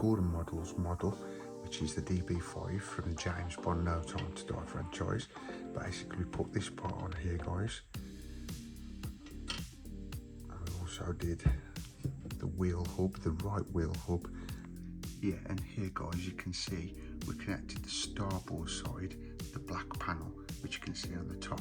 Gordon Models model, which is the DB5 from the James Bond No Time to Die franchise. Basically, we put this part on here, guys. And we also did the wheel hub, the right wheel hub. Yeah, and here, guys, you can see we connected the starboard side, the black panel, which you can see on the top.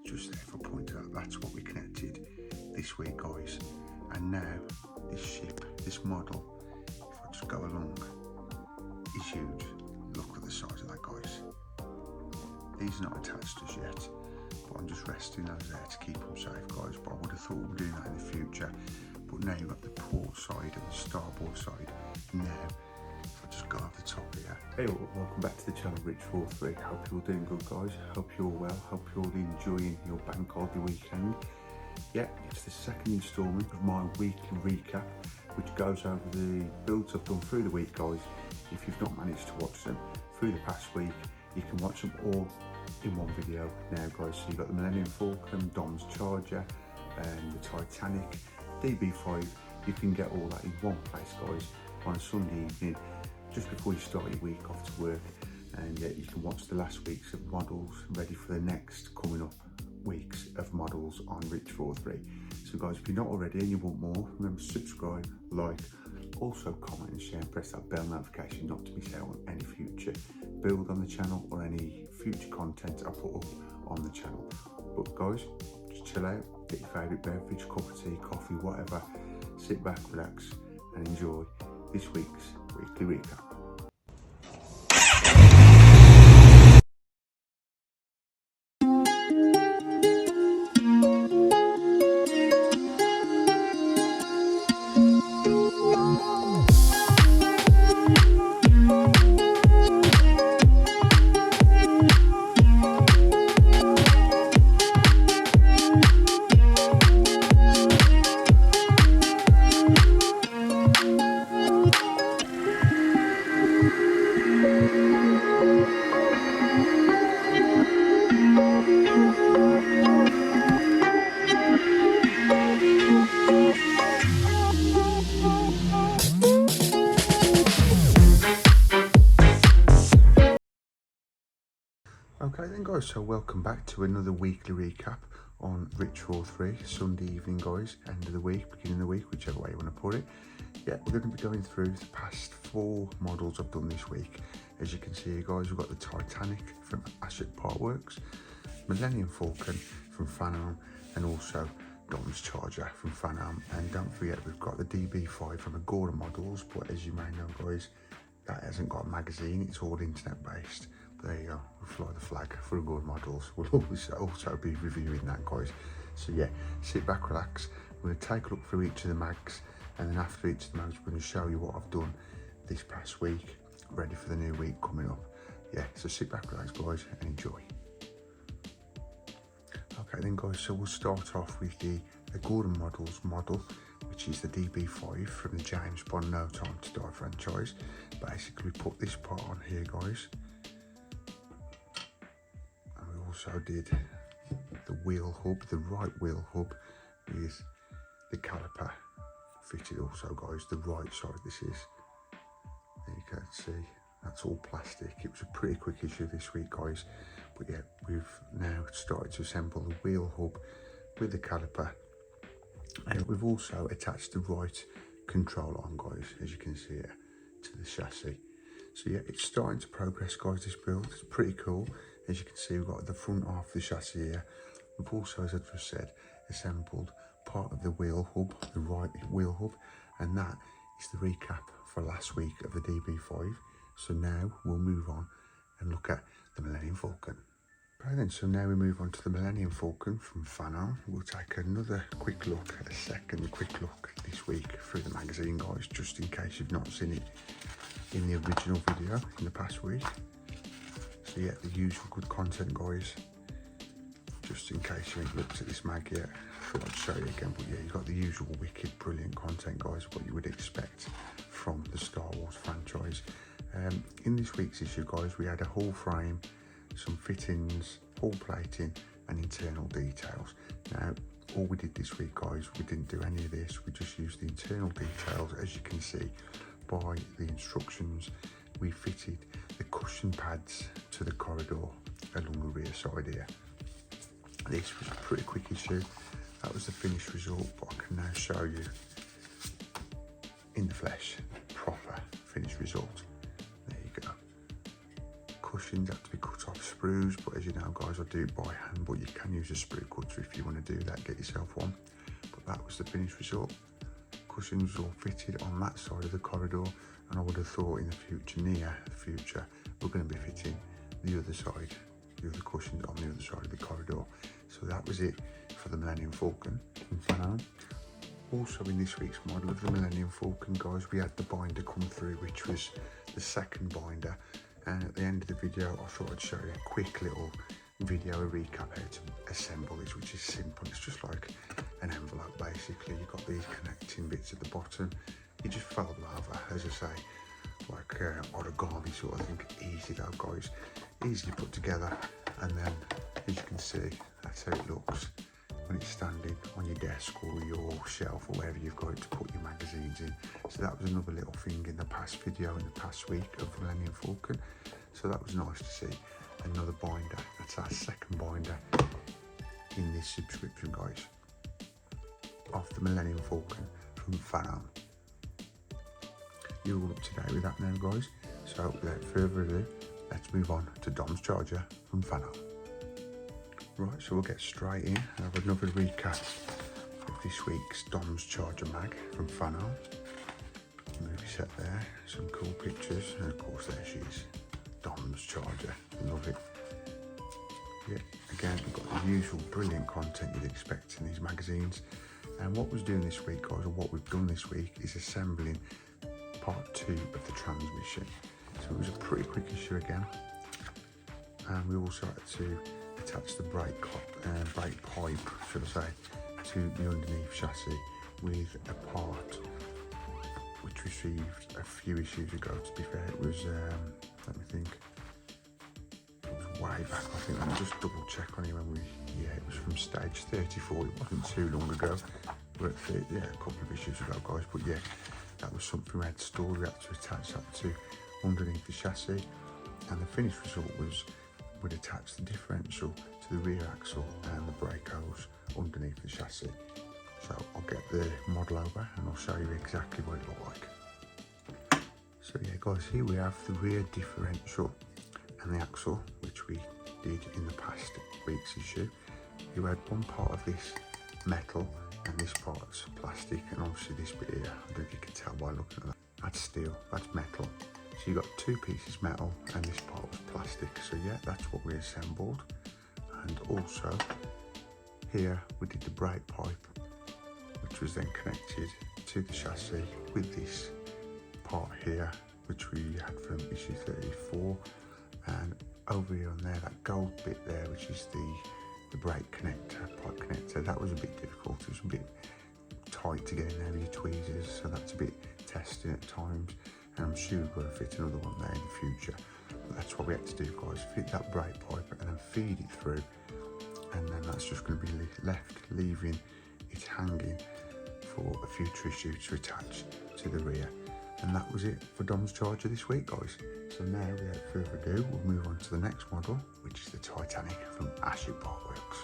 Just there, if I point out, that's what we connected this week, guys. And now this ship, this model, if I just go along, is huge. Look at the size of that, guys. These are not attached as yet, but I'm just resting those there to keep them safe, guys. But I would have thought we were doing that in the future. But now you've got the port side and the starboard side. Now, if I just go over the top here. Hey, welcome back to the channel, Rich43. Hope you're all doing good, guys. Hope you're all well. Hope you're all enjoying your bank holiday weekend. Yeah, it's the second instalment of my weekly recap, which goes over the builds I've done through the week, guys. If you've not managed to watch them through the past week, you can watch them all in one video now, guys. So you've got the Millennium Falcon, Dom's Charger, and the Titanic, DB5. You can get all that in one place, guys, on a Sunday evening, just before you start your week off to work. And you can watch the last weeks of models ready for the next coming up weeks of models on Rich43. So guys, if you're not already and you want more, remember to subscribe, like, also comment and share, and press that bell notification not to miss out on any future build on the channel or any future content I put up on the channel. But guys, just chill out, get your favourite beverage, cup of tea, coffee, whatever, sit back, relax and enjoy this week's weekly recap. Okay then, guys, so welcome back to another weekly recap on Rich43, Sunday evening, guys, end of the week, beginning of the week, whichever way you want to put it. Yeah, we're going to be going through the past 4 models I've done this week. As you can see here, guys, we've got the Titanic from Ashok Partworks, Millennium Falcon from Phanom, and also Dom's Charger from Phanom. And don't forget, we've got the DB5 from Gordon Models, but as you may know, guys, that hasn't got a magazine, it's all internet based. But there you go, we'll fly the flag for Gordon Models. We'll also be reviewing that, guys. So yeah, sit back, relax. We're going to take a look through each of the mags, and then after each of the mags, we're going to show you what I've done this past week, ready for the new week coming up. Yeah, so sit back, relax, guys, and enjoy. Okay then, guys, so we'll start off with the Gordon Models model, which is the DB5 from the James Bond No Time to Die franchise. Basically, we put this part on here, guys. And we also did the wheel hub, the right wheel hub, with the caliper fitted also, guys. The right side this is. There you can see, that's all plastic. It was a pretty quick issue this week, guys. But yeah, we've now started to assemble the wheel hub with the caliper. And we've also attached the right control arm, guys, as you can see here, to the chassis. So yeah, it's starting to progress, guys, this build. It's pretty cool. As you can see, we've got the front half of the chassis here. We've also, as I've just said, assembled part of the wheel hub, the right wheel hub, and that is the recap for last week of the DB5. So now we'll move on and look at the Millennium Falcon. Okay then, so now we move on to the Millennium Falcon from Phanom. We'll take another quick look, a second quick look this week through the magazine, guys, just in case you've not seen it in the original video in the past week. So yeah, the usual good content, guys. Just in case you haven't looked at this mag yet, I thought I'd show you again. But yeah, you've got the usual wicked, brilliant content, guys, what you would expect from the Star Wars franchise. In this week's issue, guys, we had a hull frame, some fittings, hull plating, and internal details. Now, all we did this week, guys, we didn't do any of this. We just used the internal details, as you can see, by the instructions, we fitted the cushion pads to the corridor along the rear side here. This was a pretty quick issue. That was the finished result, but I can now show you in the flesh, proper finished result. There you go. Cushions have to be cut off sprues, but as you know guys, I do it by hand, but you can use a sprue cutter if you want to do that, get yourself one. But that was the finished result. Cushions all fitted on that side of the corridor, and I would have thought in the future, near the future, we're going to be fitting the other side, the other cushions on the other side of the corridor. So that was it for the Millennium Falcon from Fanon. Also in this week's model of the Millennium Falcon, guys, we had the binder come through, which was the second binder. And at the end of the video, I thought I'd show you a quick little video, a recap how to assemble this, which is simple. It's just like an envelope basically. You've got these connecting bits at the bottom. You just fold them over, as I say, like origami sort of thing. Easy though guys, easily put together. And then as you can see, that's how it looks when it's standing on your desk or your shelf or wherever you've got it to put your magazines in. So that was another little thing in the past video, in the past week of Millennium Falcon. So that was nice to see. Another binder, that's our second binder in this subscription guys, of the Millennium Falcon from Fanon. You're all up to date with that now guys. So without further ado, let's move on to Dom's Charger from Fanon. Right, so we'll get straight in and have another recap of this week's Dom's Charger mag from Fanon. Movie set there, some cool pictures, and of course there she is, Dom's Charger. Love it. Yeah, again, we've got the usual brilliant content you'd expect in these magazines. And what we're doing this week, guys, or what we've done this week, is assembling part 2 of the transmission. So it was a pretty quick issue again. And we also had to attach the brake pipe, should I say, to the underneath chassis with a part which received a few issues ago. To be fair, it was, let me think, it was way back, I think. Let me just double check on it when it was from stage 34, it wasn't too long ago. We're at 30, yeah, a couple of issues ago guys, but yeah, that was something we had stored. We had to attach that to underneath the chassis, and the finished result was we'd attach the differential to the rear axle and the brake hose underneath the chassis. So I'll get the model over and I'll show you exactly what it looked like. So yeah guys, here we have the rear differential and the axle, which we did in the past week's issue. You had one part of this metal and this part's plastic, and obviously this bit here, I don't know if you can tell by looking at that, that's steel, that's metal. So you got two pieces metal and this part was plastic. So yeah, that's what we assembled. And also here we did the brake pipe, which was then connected to the chassis with this part here, which we had from issue 34. And over here on there, that gold bit there, which is the brake connector, pipe connector, that was a bit difficult. It was a bit tight to get in there with your tweezers, so that's a bit testing at times. And I'm sure we're going to fit another one there in the future. But that's what we had to do guys, fit that brake pipe and then feed it through. And then that's just going to be left, leaving it hanging for a future issue to attach to the rear. And that was it for Dom's Charger this week guys. So now without further ado, we'll move on to the next model, which is the Titanic from Ashik Parkworks.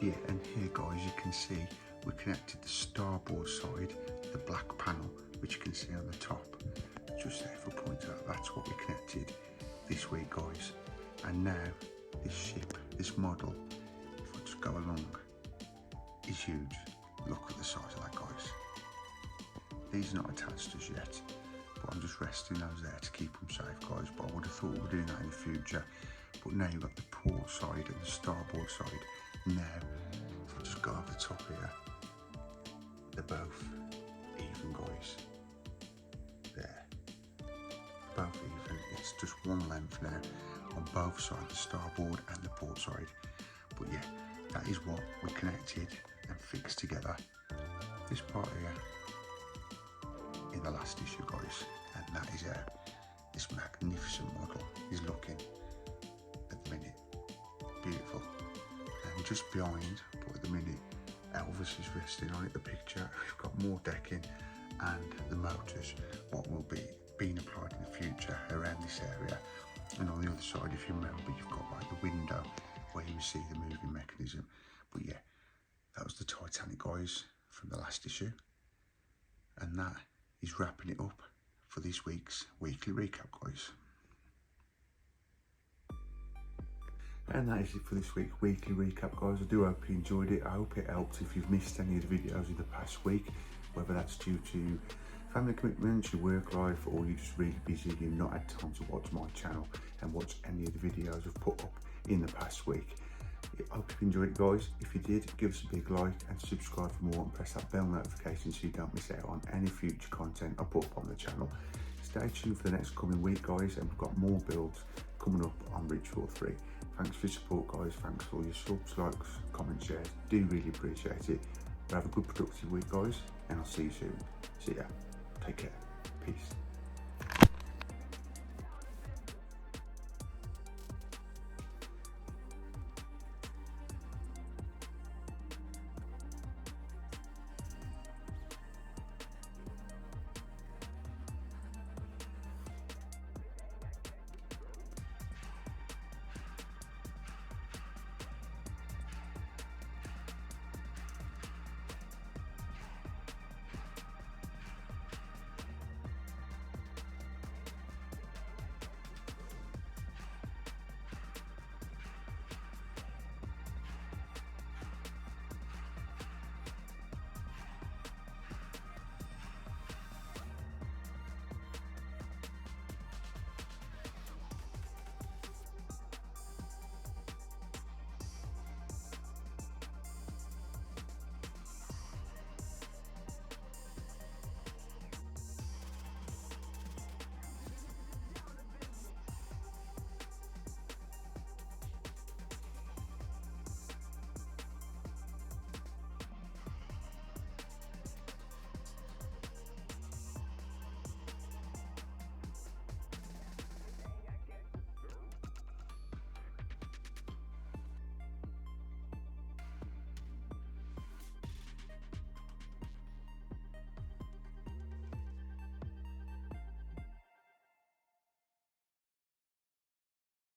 Yeah, and here guys, you can see we connected the starboard side to the black panel, which you can see on the top. Just there for a point out, that's what we connected this week guys. And now this ship, this model, if I just go along, is huge. Look at the size of that guys. These are not attached as yet, but I'm just resting those there to keep them safe guys. But I would have thought we were doing that in the future. But now you've got the port side and the starboard side. Now, if I just go over the top here, they're both even guys. There, both even. It's just one length now on both sides, the starboard and the port side. But yeah, that is what we connected and fixed together. This part here in the last issue guys, and that is how this magnificent model is looking at the minute. Beautiful. And just behind, but at the minute, Elvis is resting on it, the picture. We've got more decking and the motors, what will be being applied in the future around this area. And on the other side, if you remember, you've got like the window where you see the moving mechanism. But yeah, that was the Titanic, guys, from the last issue. And that is wrapping it up for this week's weekly recap, guys. And that is it for this week's weekly recap, guys. I do hope you enjoyed it. I hope it helped if you've missed any of the videos of the past week, whether that's due to family commitments, your work life, or you're just really busy and you've not had time to watch my channel and watch any of the videos I've put up in the past week. I hope you enjoyed it, guys. If you did, give us a big like and subscribe for more and press that bell notification so you don't miss out on any future content I put up on the channel. Stay tuned for the next coming week, guys, and we've got more builds coming up on Ritual 3. Thanks for your support, guys. Thanks for all your subs, likes, comments, shares. Do really appreciate it. But have a good productive week, guys, and I'll see you soon. See ya. Take care. Peace.